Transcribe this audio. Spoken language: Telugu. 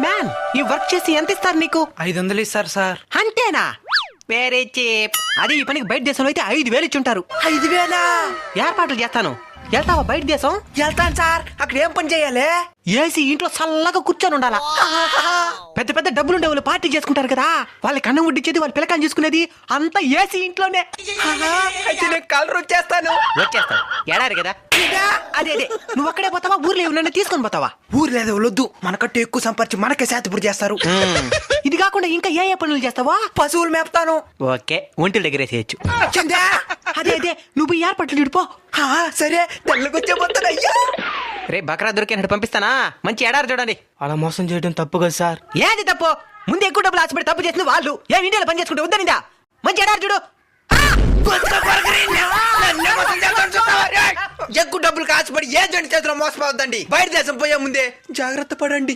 మ్యాన్ ఈ వర్క్ చేసి ఎంత ఇస్తారు నీకు? 500 ఇస్తారు సార్. అంతేనా? వేరే చీప్. అది ఈ పనికి బయట దేశంలో అయితే 5,000 ఇచ్చుంటారు. 5,000? ఏర్పాట్లు చేస్తాను. వెళ్తావా బయట దేశం? వెళ్తాను సార్. అక్కడ ఏం పని చేయాలి? ఏసీ ఇంట్లో చల్లగా కూర్చొని ఉండాలా. పెద్ద పెద్ద డబ్బులుండే వాళ్ళు పార్టీ చేసుకుంటారు కదా, వాళ్ళకి అన్నం వడ్డించేది, వాళ్ళ పిల్లకాయని చూసుకునేది అంతా ఏసీ ఇంట్లోనే. అయితే నేను కలర్ వచ్చేస్తాను. వచ్చేస్తావు ఎడారి కదా. అదే అదే నువ్వు అక్కడే పోతావా, ఊర్లో ఏమన్నా తీసుకొని పోతావా? ఊరు లేదు వద్దు, మనకంటే ఎక్కువ సంపర్చి మనకే శాతపూర్ చేస్తారు. ఇది కాకుండా ఇంకా ఏ పనులు చేస్తావా? పశువులు మేపుతాను. ఓకే, ఒంటిల దగ్గర వేసేయచ్చు. చందా, అదే అదే నువ్వు ఏర్పాట్లు ఇడిపో. సరే తెల్లకొచ్చే పోతాను. అయ్యా రే బకరా దొరికినట్టు పంపిస్తానా? మంచి ఎడారి చూడండి. అలా మోసం చేయడం తప్పు కదా సార్. ఏది తప్పు? ముందు ఎక్కువ డబ్బులు ఆశపడి తప్పు చేసిన వాళ్ళు ఏం ఇండియాలో పని చేసుకుంటే వద్దనిందా? మంచి ఎడారి చూడు. ఎక్కువ డబ్బులు కాసుపడి ఏ జంటి చేతిలో మోసపోవద్దండి. బయట దేశం పోయే ముందే జాగ్రత్త పడండి.